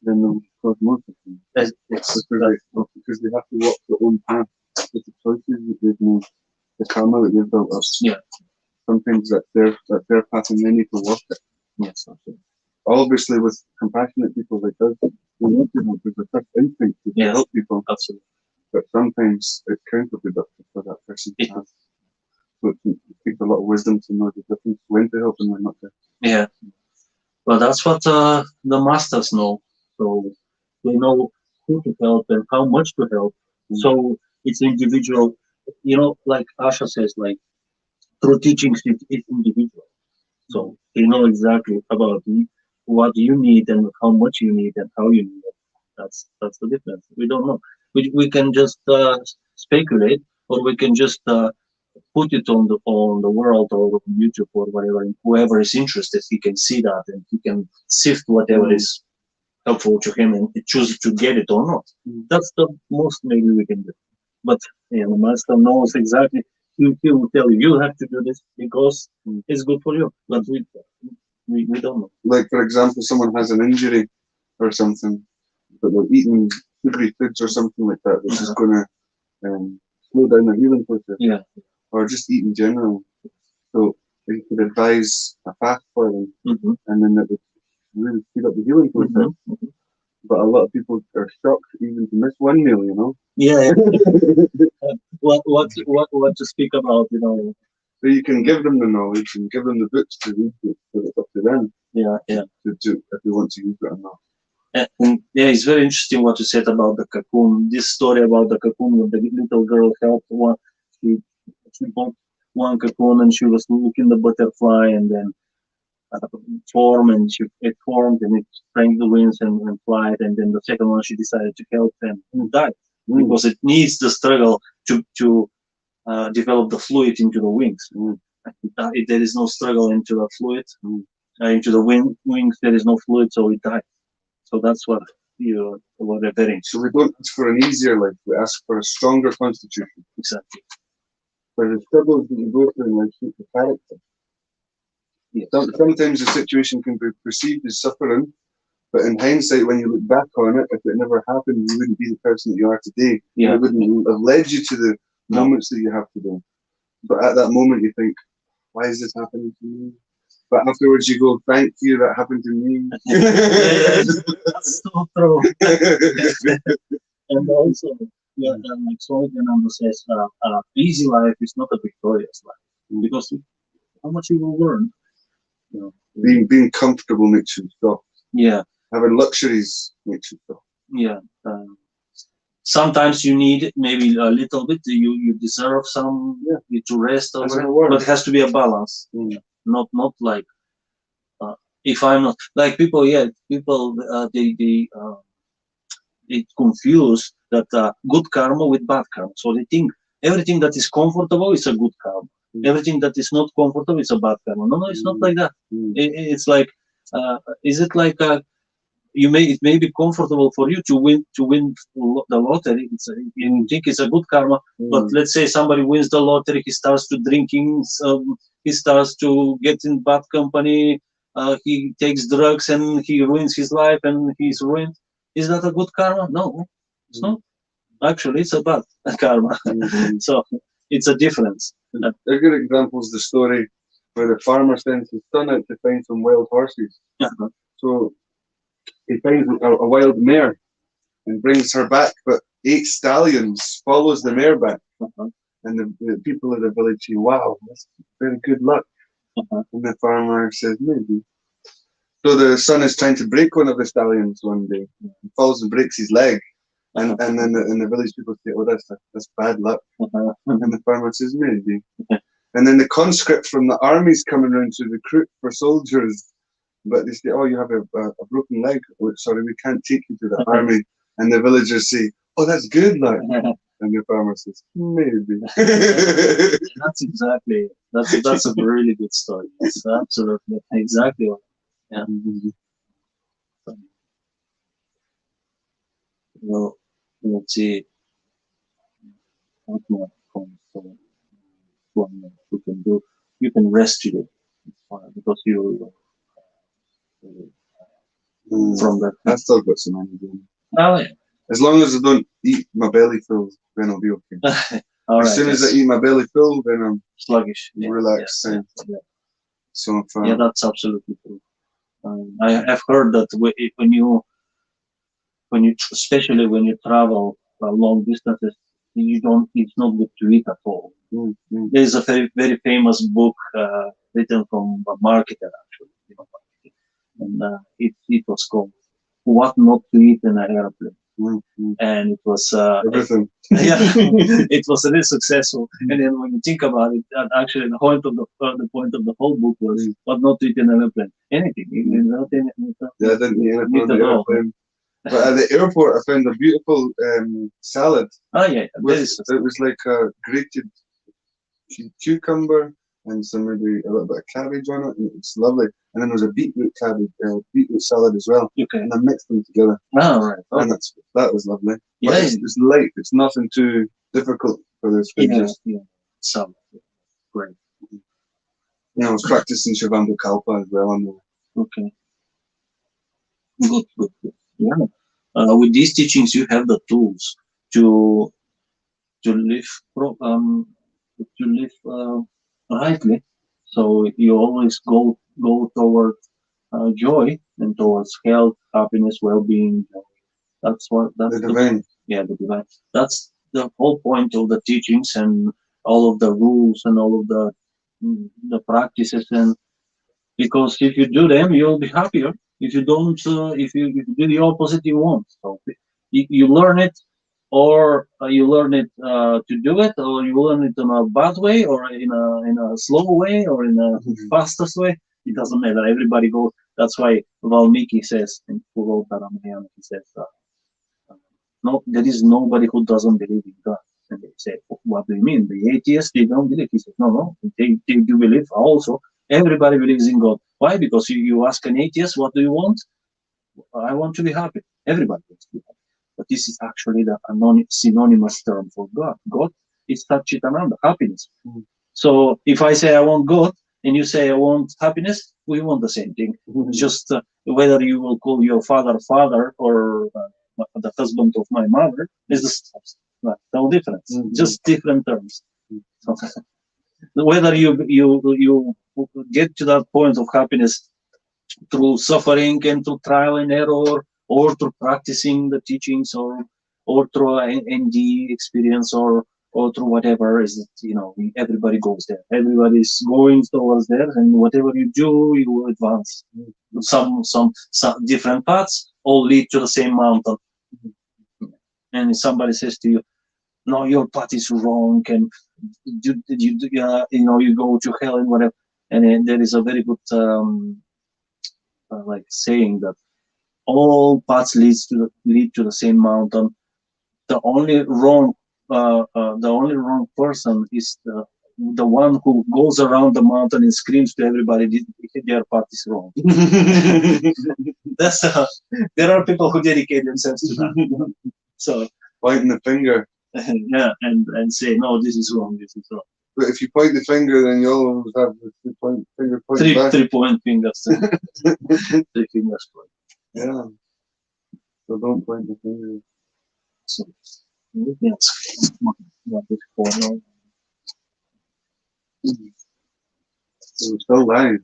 then they'll cause more suffering. Because they have to walk their own path with the choices that they've made, the karma that they've built up. Yeah. Sometimes that's their path and they need to walk it. Yes, absolutely. Obviously, with compassionate people like us, we want to help. It's the first instinct to help people. Absolutely. But sometimes it's counterproductive for that person. So it takes a lot of wisdom to know the difference when to help and when not to. Yeah. Well, that's what the masters know. So they know who to help and how much to help. So it's individual. Like Asha says, like through teachings, it's individual. So they know exactly about what you need and how much you need and how you need it. That's the difference. We don't know. We can just speculate, or we can just put it on the world or on YouTube or whatever. And whoever is interested, he can see that and he can sift whatever is helpful to him and choose to get it or not. That's the most maybe we can do. But the master knows exactly. He will tell you, you have to do this because it's good for you. But we don't know. Like, for example, someone has an injury or something, but they're eating sugary foods or something like that, which is going to slow down the healing process. Yeah. Or just eat in general. So you could advise a fast for them, and then that would really speed up the healing process. But a lot of people are shocked even to miss one meal, you know? Yeah. What to speak about, So you can give them the knowledge and give them the books to read it, but it's up to them. Yeah. To do if they want to use it or not. And it's very interesting what you said about the cocoon. This story about the cocoon with the little girl helped one. She bought one cocoon and she was looking the butterfly and then formed and it formed and it sprang the wings and flight, and then the second one she decided to help and died because it needs the struggle to develop the fluid into the wings. If there is no struggle into the fluid, into the wings, there is no fluid, so it dies. So that's what you're referring to. So we don't ask for an easier life, we ask for a stronger constitution. Exactly. For the struggles that you go through in life shape the character. Yes. Sometimes the situation can be perceived as suffering, but in hindsight, when you look back on it, if it never happened, you wouldn't be the person that you are today. Yeah. It wouldn't have led you to the moments that you have today. But at that moment, you think, why is this happening to me? But afterwards, you go, thank you, that happened to me. That's so true. And also, like Swami Ananda says, easy life is not a victorious life. Because how much you will learn. Being comfortable makes you soft. Yeah. Having luxuries makes you soft. Yeah. Sometimes you need maybe a little bit. You deserve some to rest, but it has to be a balance. Not like if I'm not like people. Yeah, people they confuse that good karma with bad karma. So they think everything that is comfortable is a good karma. Everything that is not comfortable is a bad karma. No, it's not like that. It's like, is it like it may be comfortable for you to win the lottery. You think it's a good karma, but let's say somebody wins the lottery, he starts to drinking, he starts to get in bad company, he takes drugs and he ruins his life and he's ruined. Is that a good karma? No, it's not. Actually, it's a bad karma. So it's a difference. A good example is the story where the farmer sends his son out to find some wild horses. So he finds a wild mare and brings her back, but 8 stallions follows the mare back. And the people of the village say, wow, that's very good luck. And the farmer says, maybe. So the son is trying to break one of the stallions one day. He falls and breaks his leg. And then the village people say, oh, that's bad luck. And the farmer says, maybe. And then the conscripts from the army's coming around to recruit for soldiers. But they say, oh, you have a broken leg. Oh, sorry, we can't take you to the army. And the villagers say, oh, that's good luck. And the farmer says, maybe. That's exactly, that's a really good story. It's absolutely, exactly. Yeah. Well, let's see. What more we can do? You can rest today. It's fine because from that. I've still got some energy. Oh, yeah. As long as I don't eat my belly full, then I'll be okay. All As right, soon as I yes. eat my belly full, then I'm Sluggish. Yeah, relaxed. yeah, And yeah. so if, Yeah, that's absolutely true. I've heard that when you especially when you travel long distances, you don't. It's not good to eat at all. There is a very famous book written from a marketer actually, and it was called "What Not to Eat in an Airplane," and it was everything. yeah, it was really successful. And then when you think about it, actually the point of the whole book was what not to eat in an airplane. Anything, Yeah, I didn't eat anything on at the all. airplane. But at the airport, I found a beautiful salad. Oh yeah, It was like a grated cucumber and some maybe a little bit of cabbage on it, and it's lovely. And then there was a beetroot salad as well. Okay. And I mixed them together. Oh right. Oh. And that was lovely. Yeah, but it's light. It's nothing too difficult for this food. Yeah. So great. Yeah, I was practicing Kalpa as well. Okay. Good. Yeah. With these teachings, you have the tools to live to live rightly. So you always go toward joy and towards health, happiness, well-being. That's the divine. The divine. That's the whole point of the teachings and all of the rules and all of the practices. And because if you do them, you'll be happier. If you don't, if you do the opposite, you won't. So you learn it, or you learn it to do it, or you learn it in a bad way, or in a slow way, or in a fastest way. It doesn't matter. Everybody goes. That's why Valmiki says in Puro Paramayana, he says, no, there is nobody who doesn't believe in God. And they say, what do you mean? The atheists, they don't believe. He says, no, they do believe also. Everybody believes in God. Why? Because you ask an atheist, what do you want? I want to be happy. Everybody wants to be happy. But this is actually the synonymous term for God. God is Satchit Ananda, happiness. So if I say I want God and you say I want happiness, we want the same thing. Just whether you will call your father or the husband of my mother is no difference. Just different terms. So, whether you get to that point of happiness through suffering and through trial and error, or through practicing the teachings, or through an ND experience, or through whatever is everybody goes there. Everybody's going towards there, and whatever you do, you will advance. Some different paths all lead to the same mountain. And if somebody says to you, "No, your path is wrong," and you go to hell and whatever, and then there is a very good like saying that all paths lead to the same mountain. The only wrong person is the one who goes around the mountain and screams to everybody their path is wrong. That's there are people who dedicate themselves to that. So pointing the finger. Yeah, and say no, this is wrong. This is wrong. But if you point the finger, then you always have the finger pointing back. 3-point fingers. 3 fingers point. Yeah. So don't point the finger. So yes, what is going on? We're still live.